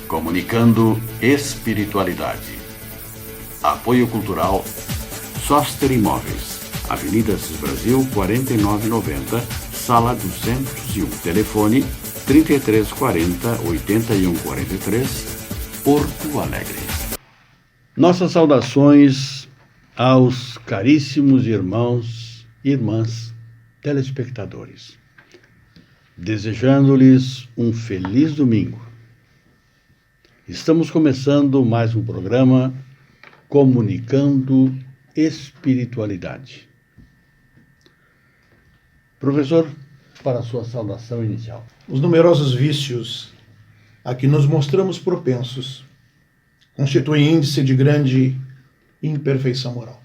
Comunicando Espiritualidade. Apoio Cultural Soster Imóveis, Avenida Assis Brasil, 4990, Sala 201. Telefone 3340-8143, Porto Alegre. Nossas saudações aos caríssimos irmãos e irmãs telespectadores, desejando-lhes um feliz domingo. Estamos começando mais um programa Comunicando Espiritualidade. Professor, para a sua saudação inicial. Os numerosos vícios a que nos mostramos propensos constituem índice de grande imperfeição moral.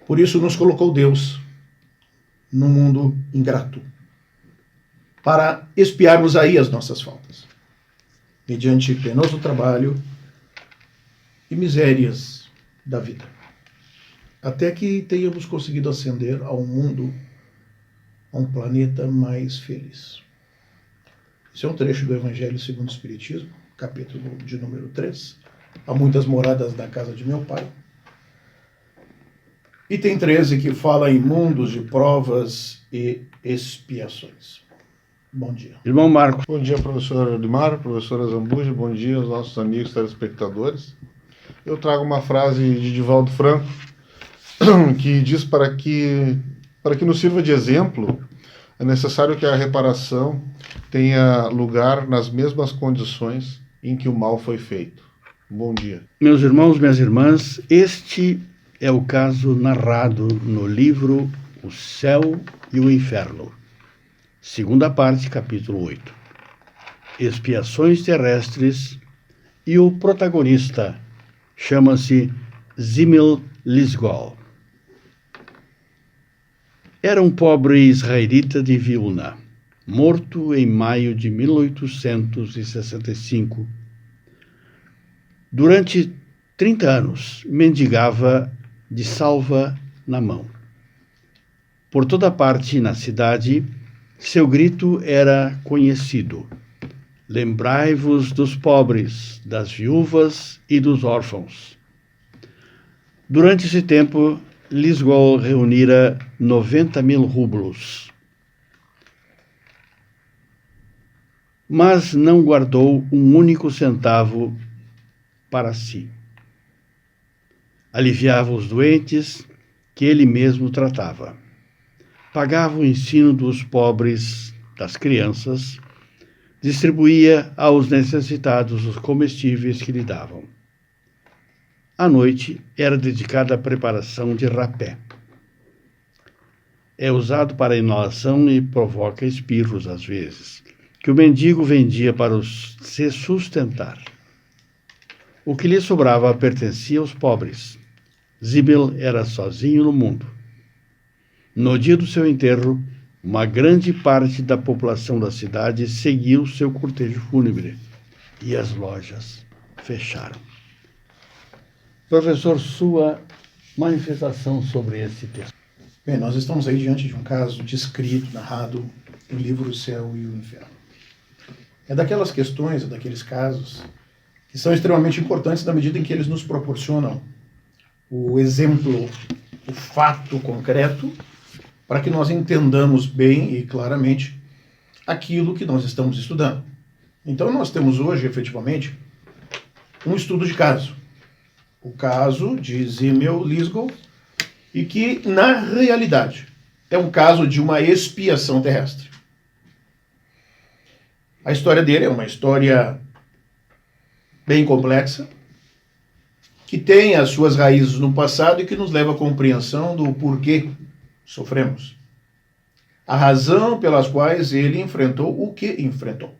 Por isso nos colocou Deus no mundo ingrato, para expiarmos aí as nossas faltas, mediante penoso trabalho e misérias da vida, até que tenhamos conseguido ascender ao mundo, a um planeta mais feliz. Esse é um trecho do Evangelho segundo o Espiritismo, capítulo de número 3. Há muitas moradas na casa de meu pai. Item 13, que fala em mundos de provas e expiações. Bom dia. Irmão Marcos. Bom dia, professor Odimar, professora Zambuja, bom dia aos nossos amigos telespectadores. Eu trago uma frase de Divaldo Franco, que diz para que nos sirva de exemplo, é necessário que a reparação tenha lugar nas mesmas condições em que o mal foi feito. Bom dia. Meus irmãos, minhas irmãs, este é o caso narrado no livro O Céu e o Inferno, segunda parte, capítulo 8. Expiações terrestres, e o protagonista chama-se Zimmel Lisgol. Era um pobre israelita de Vilna, morto em maio de 1865. Durante 30 anos, mendigava de salva na mão. Por toda parte na cidade, seu grito era conhecido: lembrai-vos dos pobres, das viúvas e dos órfãos. Durante esse tempo, Lisgol reunira 90.000 rublos, mas não guardou um único centavo para si. Aliviava os doentes que ele mesmo tratava. Pagava o ensino dos pobres, das crianças, distribuía aos necessitados os comestíveis que lhe davam. A noite era dedicada à preparação de rapé. É usado para inalação e provoca espirros às vezes, que o mendigo vendia para se sustentar. O que lhe sobrava pertencia aos pobres. Zimmel era sozinho no mundo. No dia do seu enterro, uma grande parte da população da cidade seguiu seu cortejo fúnebre e as lojas fecharam. Professor, sua manifestação sobre esse texto. Bem, nós estamos aí diante de um caso descrito, narrado no livro O Céu e o Inferno. É daquelas questões, daqueles casos que são extremamente importantes na medida em que eles nos proporcionam o exemplo, o fato concreto, para que nós entendamos bem e claramente aquilo que nós estamos estudando. Então nós temos hoje, efetivamente, um estudo de caso. O caso de Zimmel Lisgol, e que, na realidade, é um caso de uma expiação terrestre. A história dele é uma história bem complexa, que tem as suas raízes no passado e que nos leva à compreensão do porquê sofremos. A razão pelas quais ele enfrentou o que enfrentou.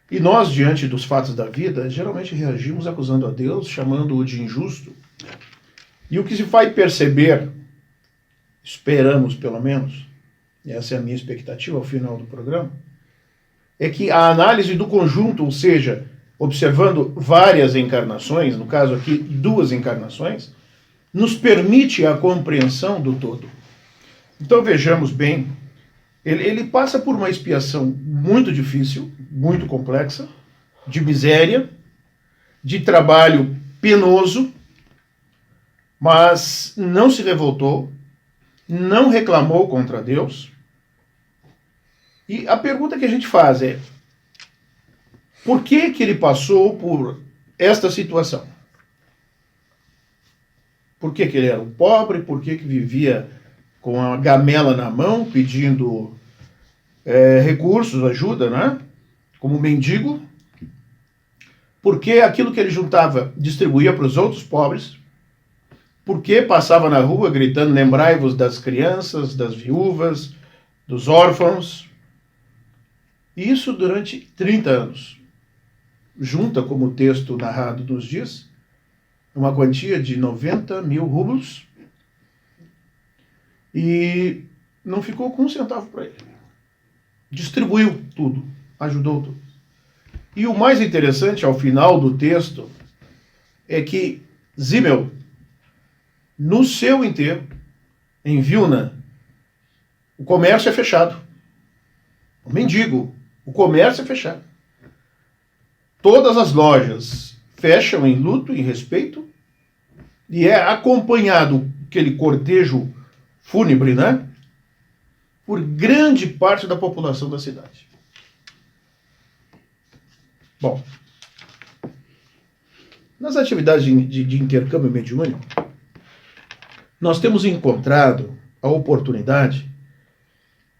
E nós, diante dos fatos da vida, geralmente reagimos acusando a Deus, chamando-o de injusto. E o que se faz perceber, esperamos pelo menos, e essa é a minha expectativa ao final do programa, é que a análise do conjunto, ou seja, observando várias encarnações, no caso aqui 2 encarnações, nos permite a compreensão do todo. Então vejamos bem Ele passa por uma expiação muito difícil, muito complexa, de miséria, de trabalho penoso, mas não se revoltou, não reclamou contra Deus. E a pergunta que a gente faz é: por que ele passou por esta situação? Por que ele era um pobre? Por que vivia com a gamela na mão, pedindo recursos, ajuda, né? Como mendigo? Porque aquilo que ele juntava distribuía para os outros pobres? Porque passava na rua gritando: lembrai-vos das crianças, das viúvas, dos órfãos? Isso durante 30 anos. Junta, como o texto narrado nos diz, uma quantia de 90 mil rublos, e não ficou com um centavo para ele. Distribuiu tudo, ajudou tudo. E o mais interessante, ao final do texto, é que Zimmel, no seu enterro, em Vilna, o comércio é fechado. O mendigo, o comércio é fechado. Todas as lojas fecham em luto, em respeito, e é acompanhado aquele cortejo fúnebre, né? Por grande parte da população da cidade. Bom, nas atividades de intercâmbio mediúnico, nós temos encontrado a oportunidade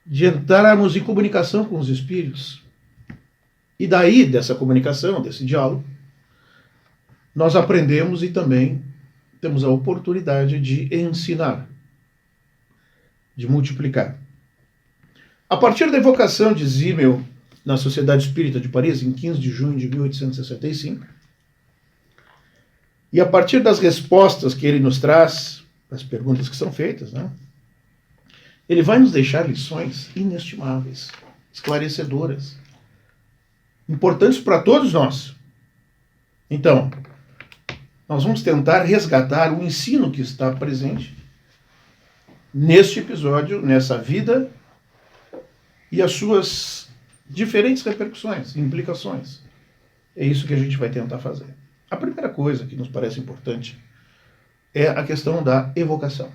de entrarmos em comunicação com os espíritos. E daí, dessa comunicação, desse diálogo, nós aprendemos e também temos a oportunidade de ensinar, de multiplicar. A partir da evocação de Zimmel na Sociedade Espírita de Paris, em 15 de junho de 1865, e a partir das respostas que ele nos traz, as perguntas que são feitas, né, ele vai nos deixar lições inestimáveis, esclarecedoras, importantes para todos nós. Então, nós vamos tentar resgatar o ensino que está presente neste episódio, nessa vida, e as suas diferentes repercussões, implicações. É isso que a gente vai tentar fazer. A primeira coisa que nos parece importante é a questão da evocação.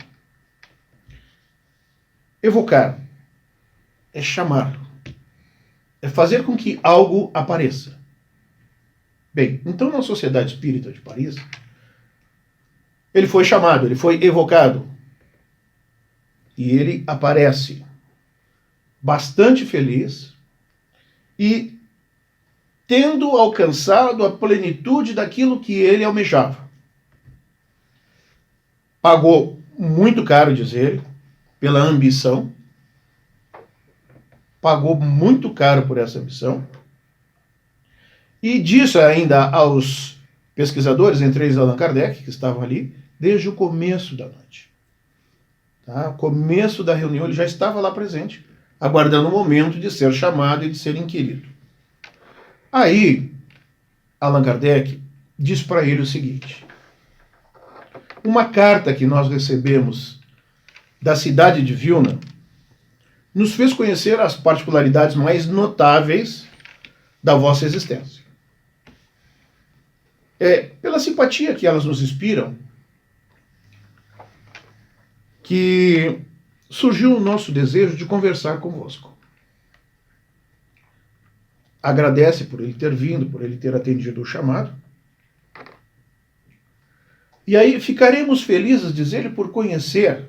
Evocar é chamar, é fazer com que algo apareça. Bem, então na Sociedade Espírita de Paris, ele foi chamado, ele foi evocado, e ele aparece bastante feliz e tendo alcançado a plenitude daquilo que ele almejava. Pagou muito caro, diz ele, pela ambição. Pagou muito caro por essa ambição. E disse ainda aos pesquisadores, entre eles Allan Kardec, que estavam ali, desde o começo da noite. Tá? O começo da reunião, ele já estava lá presente, aguardando o momento de ser chamado e de ser inquirido. Aí, Allan Kardec diz para ele o seguinte: uma carta que nós recebemos da cidade de Vilna nos fez conhecer as particularidades mais notáveis da vossa existência. Pela simpatia que elas nos inspiram, que surgiu o nosso desejo de conversar convosco. Agradece por ele ter vindo, por ele ter atendido o chamado. E aí ficaremos felizes, diz ele, por conhecer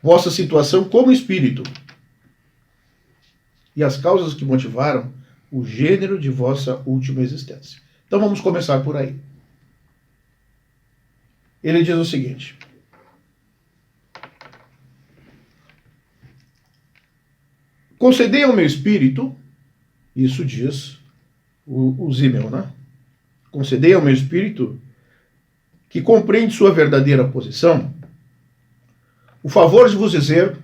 vossa situação como espírito e as causas que motivaram o gênero de vossa última existência. Então vamos começar por aí. Ele diz o seguinte: concedei ao meu espírito, isso diz o Zimmel, né? Concedei ao meu espírito, que compreende sua verdadeira posição, o favor de vos dizer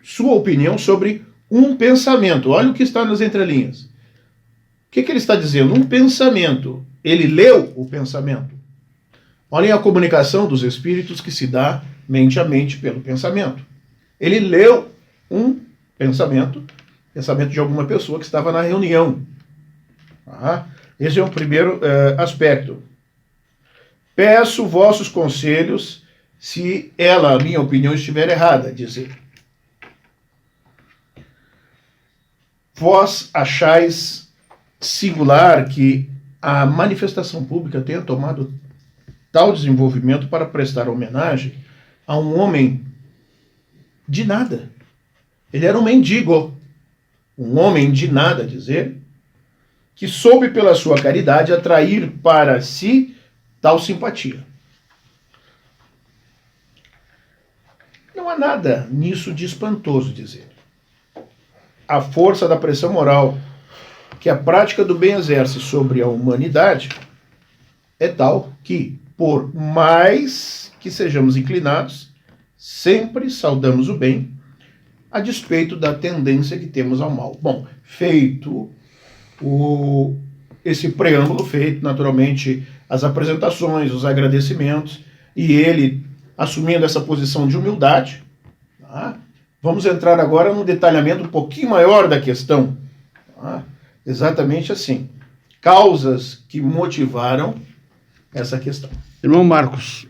sua opinião sobre um pensamento. Olha o que está nas entrelinhas. O que ele está dizendo? Um pensamento. Ele leu o pensamento. Olhem a comunicação dos espíritos que se dá mente a mente pelo pensamento. Ele leu um pensamento de alguma pessoa que estava na reunião. Esse é o primeiro aspecto. Peço vossos conselhos se ela, a minha opinião, estiver errada, diz ele. Vós achais singular que a manifestação pública tenha tomado tal desenvolvimento para prestar homenagem a um homem de nada. Ele era um mendigo, um homem de nada, diz ele, que soube pela sua caridade atrair para si tal simpatia. Não há nada nisso de espantoso, diz ele. A força da pressão moral que a prática do bem exerce sobre a humanidade é tal que, por mais que sejamos inclinados, sempre saudamos o bem, a despeito da tendência que temos ao mal. Bom, feito esse preâmbulo, feito naturalmente as apresentações, os agradecimentos, e ele assumindo essa posição de humildade, vamos entrar agora num detalhamento um pouquinho maior da questão. Exatamente assim. Causas que motivaram essa questão. Irmão Marcos,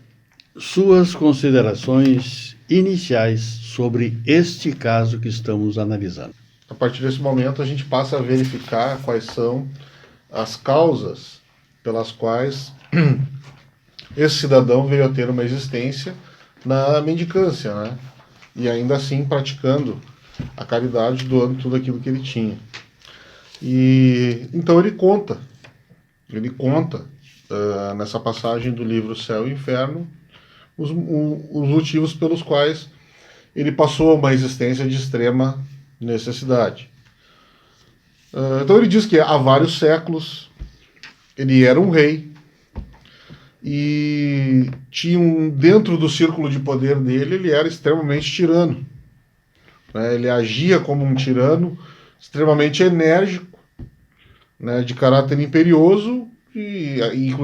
suas considerações iniciais sobre este caso que estamos analisando. A partir desse momento, a gente passa a verificar quais são as causas pelas quais esse cidadão veio a ter uma existência na mendicância, né? E ainda assim praticando a caridade, doando tudo aquilo que ele tinha. E então ele conta nessa passagem do livro Céu e Inferno os motivos pelos quais ele passou uma existência de extrema necessidade. Então ele diz que há vários séculos ele era um rei e dentro do círculo de poder dele ele era extremamente tirano, né? Ele agia como um tirano extremamente enérgico, né, de caráter imperioso, e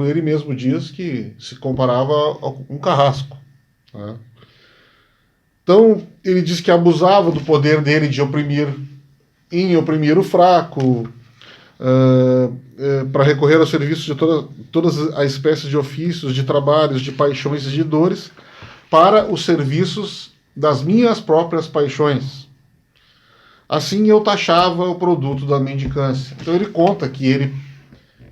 ele mesmo diz que se comparava a um carrasco, né? Então ele diz que abusava do poder dele de oprimir o fraco, para recorrer aos serviços de todas as espécies de ofícios, de trabalhos, de paixões e de dores, para os serviços das minhas próprias paixões. Assim eu taxava o produto da mendicância. Então ele conta que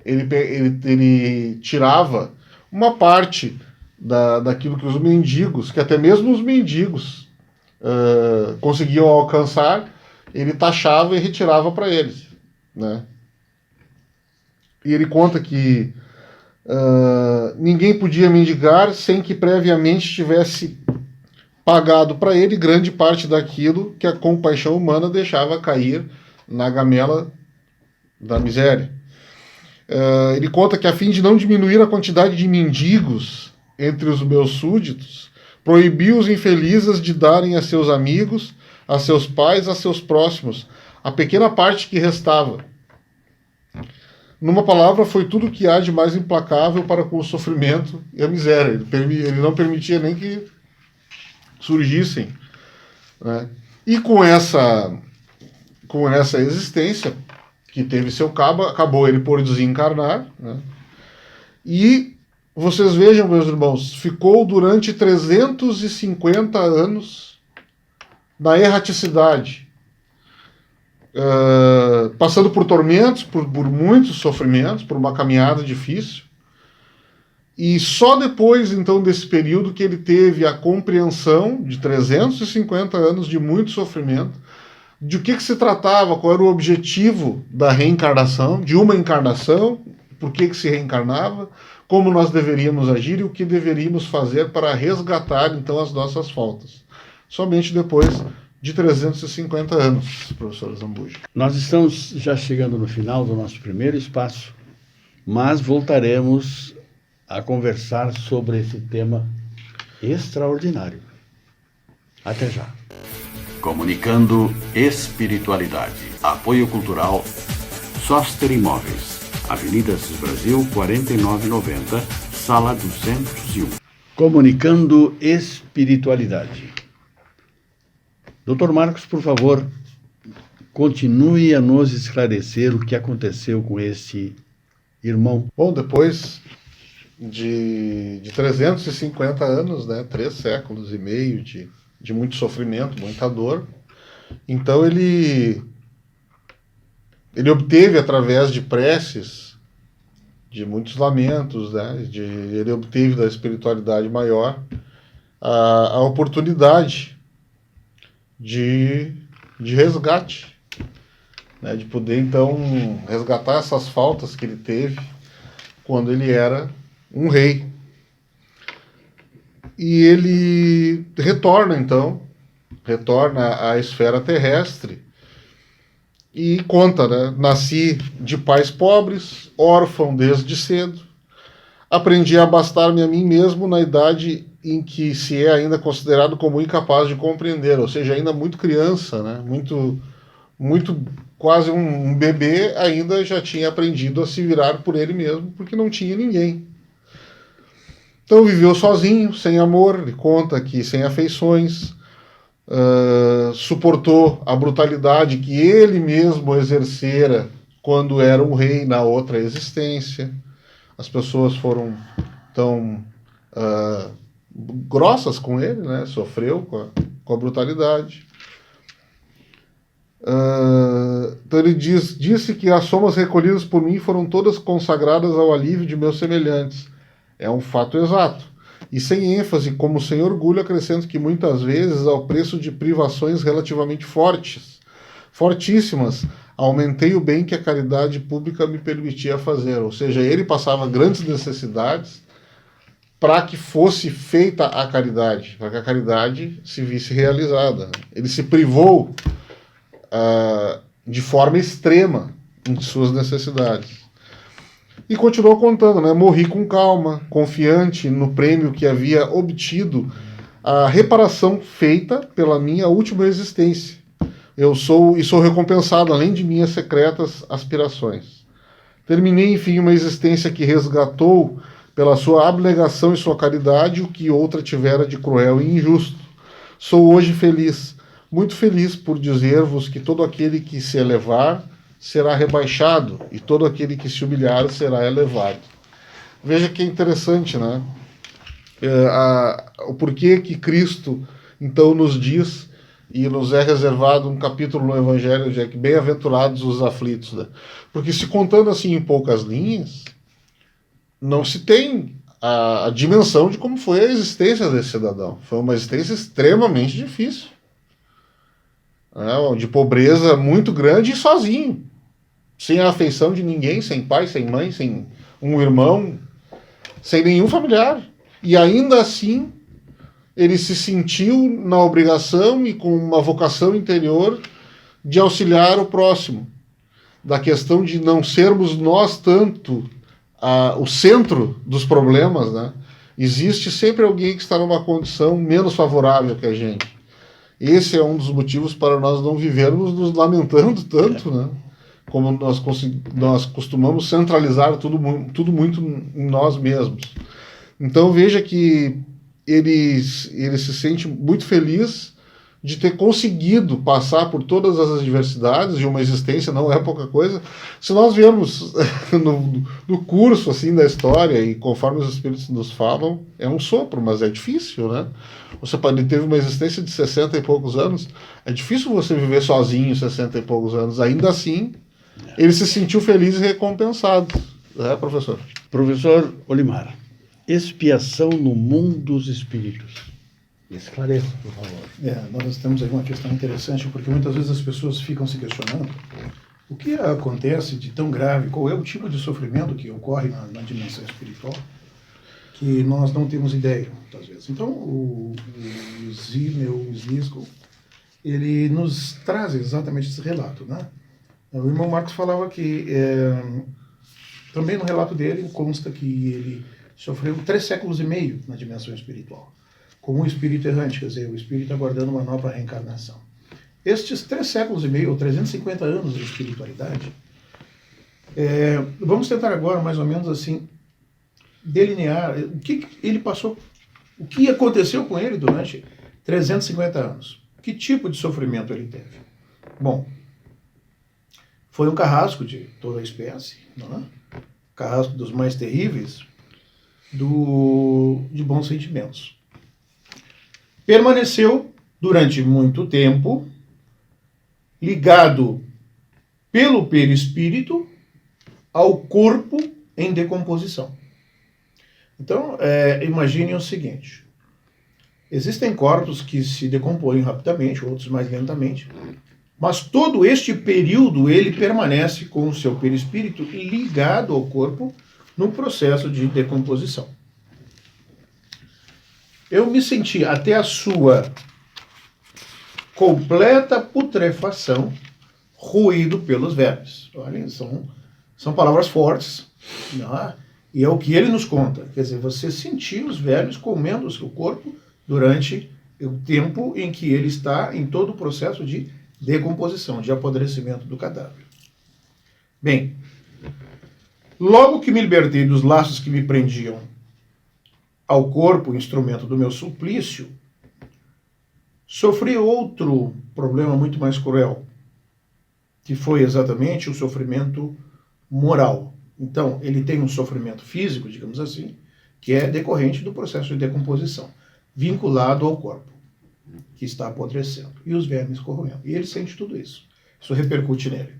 ele tirava uma parte daquilo que os mendigos, que até mesmo os mendigos conseguiam alcançar, ele taxava e retirava para eles, né? E ele conta que ninguém podia mendigar sem que previamente tivesse pagado para ele grande parte daquilo que a compaixão humana deixava cair na gamela da miséria. Ele conta que, a fim de não diminuir a quantidade de mendigos entre os meus súditos, proibiu os infelizes de darem a seus amigos, a seus pais, a seus próximos a pequena parte que restava. Numa palavra, foi tudo o que há de mais implacável para com o sofrimento e a miséria. Ele não permitia nem que surgissem, né? E com essa existência que teve seu cabo, acabou ele por desencarnar, né? E vocês vejam, meus irmãos, ficou durante 350 anos na erraticidade, passando por tormentos, por muitos sofrimentos, por uma caminhada difícil. E só depois, então, desse período que ele teve a compreensão de 350 anos de muito sofrimento, de o que se tratava, qual era o objetivo da reencarnação, de uma encarnação, por que se reencarnava, como nós deveríamos agir e o que deveríamos fazer para resgatar, então, as nossas faltas. Somente depois de 350 anos, professor Zambujo. Nós estamos já chegando no final do nosso primeiro espaço, mas voltaremos a conversar sobre esse tema extraordinário. Até já. Comunicando espiritualidade. Apoio cultural Soster Imóveis. Avenida Assis Brasil, 4990, sala 201. Comunicando espiritualidade. Dr. Marcos, por favor, continue a nos esclarecer o que aconteceu com esse irmão. Bom, depois de 350 anos, né, 3 séculos e meio de muito sofrimento, muita dor, então ele obteve, através de preces, de muitos lamentos, né, ele obteve da espiritualidade maior a oportunidade de resgate, né, de poder, então, resgatar essas faltas que ele teve quando ele era um rei. E ele retorna à esfera terrestre e conta, né? Nasci de pais pobres, órfão desde cedo, aprendi a bastar-me a mim mesmo na idade em que se é ainda considerado como incapaz de compreender, ou seja, ainda muito criança, né? Muito quase um bebê, ainda já tinha aprendido a se virar por ele mesmo, porque não tinha ninguém. Então viveu sozinho, sem amor, ele conta que sem afeições, suportou a brutalidade que ele mesmo exercera quando era um rei na outra existência. As pessoas foram tão grossas com ele, né? Sofreu com a brutalidade. Então ele disse que as somas recolhidas por mim foram todas consagradas ao alívio de meus semelhantes. É um fato exato. E sem ênfase, como sem orgulho, acrescento que muitas vezes, ao preço de privações relativamente fortíssimas, aumentei o bem que a caridade pública me permitia fazer. Ou seja, ele passava grandes necessidades para que fosse feita a caridade, para que a caridade se visse realizada. Ele se privou de forma extrema em suas necessidades. E continuou contando, né? Morri com calma, confiante no prêmio que havia obtido, a reparação feita pela minha última existência. Eu sou recompensado, além de minhas secretas aspirações. Terminei, enfim, uma existência que resgatou, pela sua abnegação e sua caridade, o que outra tivera de cruel e injusto. Sou hoje feliz, muito feliz por dizer-vos que todo aquele que se elevar será rebaixado, e todo aquele que se humilhar será elevado. Veja que é interessante, né? O porquê que Cristo, então, nos diz, e nos é reservado um capítulo no Evangelho, de que bem-aventurados os aflitos, né? Porque se contando assim em poucas linhas, não se tem a dimensão de como foi a existência desse cidadão. Foi uma existência extremamente difícil, de pobreza muito grande e sozinho, sem a afeição de ninguém, sem pai, sem mãe, sem um irmão, sem nenhum familiar. E ainda assim, ele se sentiu na obrigação e com uma vocação interior de auxiliar o próximo. Da questão de não sermos nós tanto o centro dos problemas, né? Existe sempre alguém que está numa condição menos favorável que a gente. Esse é um dos motivos para nós não vivermos nos lamentando tanto, né? Como nós costumamos centralizar tudo muito em nós mesmos. Então veja que ele se sente muito feliz de ter conseguido passar por todas as adversidades, e uma existência não é pouca coisa. Se nós viermos no curso assim da história, e conforme os espíritos nos falam, é um sopro, mas é difícil, né? Ele teve uma existência de 60 e poucos anos, é difícil você viver sozinho 60 e poucos anos. Ainda assim, ele se sentiu feliz e recompensado, né, professor? Professor Olimar, expiação no mundo dos espíritos. Esclareça, por favor. Nós temos aí uma questão interessante, porque muitas vezes as pessoas ficam se questionando o que acontece de tão grave, qual é o tipo de sofrimento que ocorre na dimensão espiritual, que nós não temos ideia, muitas vezes. Então, o Znisko, ele nos traz exatamente esse relato, né? O irmão Marcos falava que, também no relato dele, consta que ele sofreu 3 séculos e meio na dimensão espiritual, como um espírito errante, quer dizer, o espírito aguardando uma nova reencarnação. Estes 3 séculos e meio, ou 350 anos de espiritualidade, vamos tentar agora, mais ou menos assim, delinear o que ele passou, o que aconteceu com ele durante 350 anos. Que tipo de sofrimento ele teve? Bom, foi um carrasco de toda a espécie, não é? Carrasco dos mais terríveis, de bons sentimentos. Permaneceu durante muito tempo ligado pelo perispírito ao corpo em decomposição. Então, imaginem o seguinte: existem corpos que se decompõem rapidamente, outros mais lentamente, mas todo este período ele permanece com o seu perispírito ligado ao corpo no processo de decomposição. Eu me senti até a sua completa putrefação, ruído pelos vermes. Olha, são palavras fortes, não é? E é o que ele nos conta. Quer dizer, você sentiu os vermes comendo o seu corpo durante o tempo em que ele está em todo o processo de decomposição, de apodrecimento do cadáver. Bem, logo que me libertei dos laços que me prendiam ao corpo, instrumento do meu suplício, sofri outro problema muito mais cruel, que foi exatamente o sofrimento moral. Então, ele tem um sofrimento físico, digamos assim, que é decorrente do processo de decomposição, vinculado ao corpo, que está apodrecendo, e os vermes corroendo. E ele sente tudo isso. Isso repercute nele.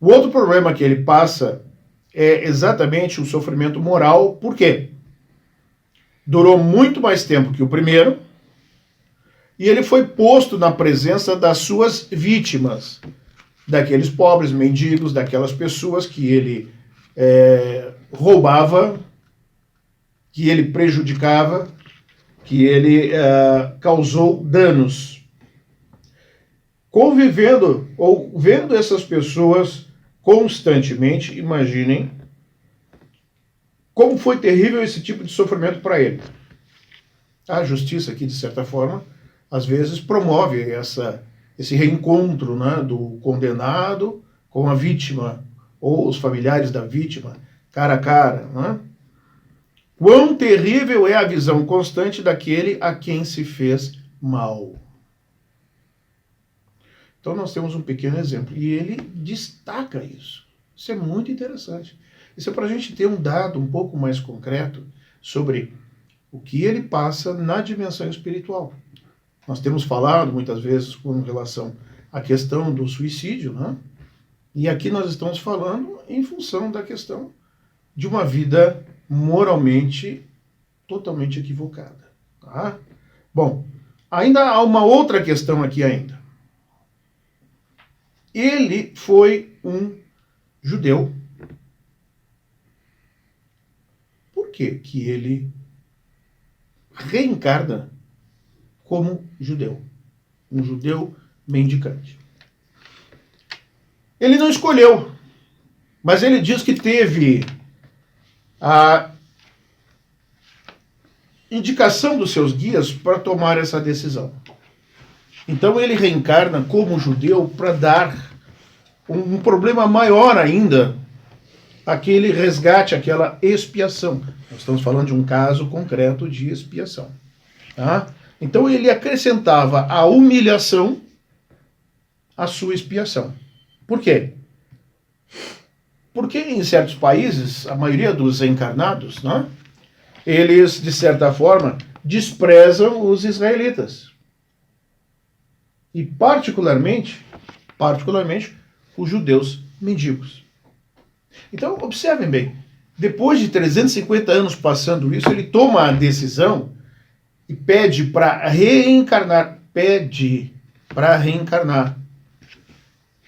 O outro problema que ele passa é exatamente o sofrimento moral. Por quê? Durou muito mais tempo que o primeiro, e ele foi posto na presença das suas vítimas, daqueles pobres mendigos, daquelas pessoas que ele roubava, que ele prejudicava, que ele causou danos. Convivendo ou vendo essas pessoas constantemente, imaginem como foi terrível esse tipo de sofrimento para ele. A justiça aqui, de certa forma, às vezes promove esse reencontro, né, do condenado com a vítima, ou os familiares da vítima, cara a cara. Né? Quão terrível é a visão constante daquele a quem se fez mal. Então nós temos um pequeno exemplo, e ele destaca isso. Isso é muito interessante. Isso é para a gente ter um dado um pouco mais concreto sobre o que ele passa na dimensão espiritual. Nós temos falado muitas vezes com relação à questão do suicídio, né? E aqui nós estamos falando em função da questão de uma vida moralmente totalmente equivocada. Tá? Bom, ainda há uma outra questão aqui ainda. Ele foi um judeu. Por que ele reencarna como judeu? Um judeu mendicante. Ele não escolheu, mas ele diz que teve a indicação dos seus guias para tomar essa decisão. Então ele reencarna como judeu para dar um problema maior ainda, aquele resgate, aquela expiação. Nós estamos falando de um caso concreto de expiação. Tá? Então ele acrescentava a humilhação à sua expiação. Por quê? Porque em certos países, a maioria dos encarnados, né, eles, de certa forma, desprezam os israelitas. E particularmente, os judeus mendigos. Então, observem bem, depois de 350 anos passando isso, ele toma a decisão e pede para reencarnar.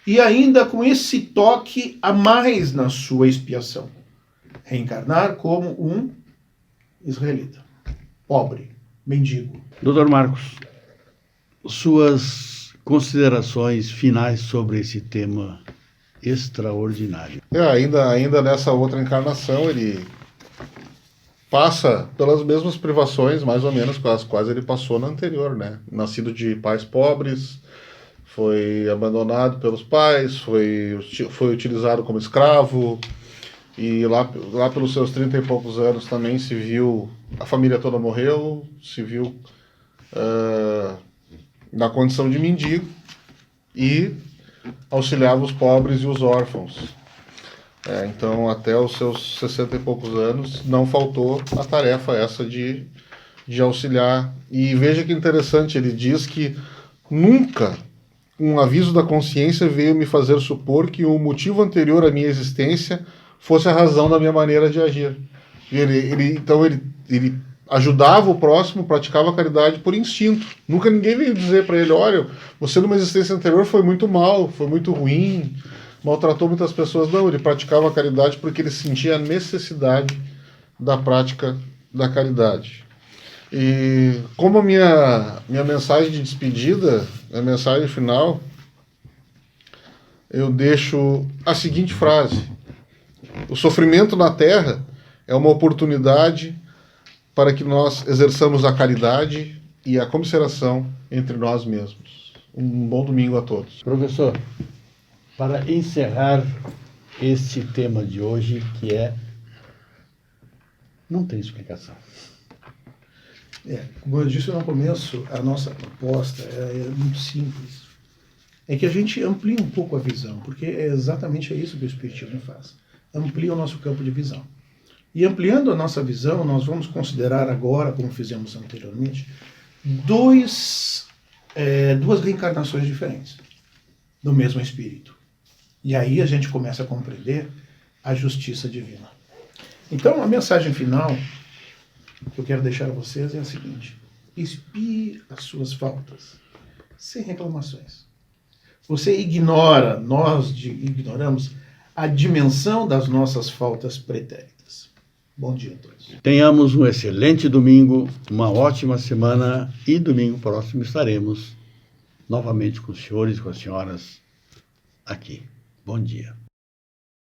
E ainda com esse toque a mais na sua expiação. Reencarnar como um israelita. Pobre, mendigo. Doutor Marcos, suas considerações finais sobre esse tema extraordinário. Ainda nessa outra encarnação, ele passa pelas mesmas privações, mais ou menos, com as quais ele passou na anterior, né? Nascido de pais pobres, foi abandonado pelos pais, foi utilizado como escravo, e lá pelos seus 30 e poucos anos também se viu, a família toda morreu, se viu na condição de mendigo e auxiliava os pobres e os órfãos. Então, até os seus 60 e poucos anos, não faltou a tarefa essa de auxiliar. E veja que interessante, ele diz que nunca um aviso da consciência veio me fazer supor que o motivo anterior à minha existência fosse a razão da minha maneira de agir. Então ele ajudava o próximo, praticava a caridade por instinto. Nunca ninguém veio dizer para ele, olha, você numa existência anterior foi muito mal, foi muito ruim, maltratou muitas pessoas. Não, ele praticava a caridade porque ele sentia a necessidade da prática da caridade. E como a minha mensagem de despedida, a mensagem final, eu deixo a seguinte frase: o sofrimento na Terra é uma oportunidade para que nós exerçamos a caridade e a comiseração entre nós mesmos. Um bom domingo a todos. Professor, para encerrar este tema de hoje, que não tem explicação. Como eu disse no começo, a nossa proposta é muito simples. É que a gente amplie um pouco a visão, porque é exatamente isso que o Espiritismo faz. Amplia o nosso campo de visão. E ampliando a nossa visão, nós vamos considerar agora, como fizemos anteriormente, duas reencarnações diferentes do mesmo Espírito. E aí a gente começa a compreender a justiça divina. Então, a mensagem final que eu quero deixar a vocês é a seguinte: expie as suas faltas, sem reclamações. Você ignora, ignoramos a dimensão das nossas faltas pretéritas. Bom dia a todos. Tenhamos um excelente domingo, uma ótima semana, e domingo próximo estaremos novamente com os senhores e com as senhoras aqui. Bom dia.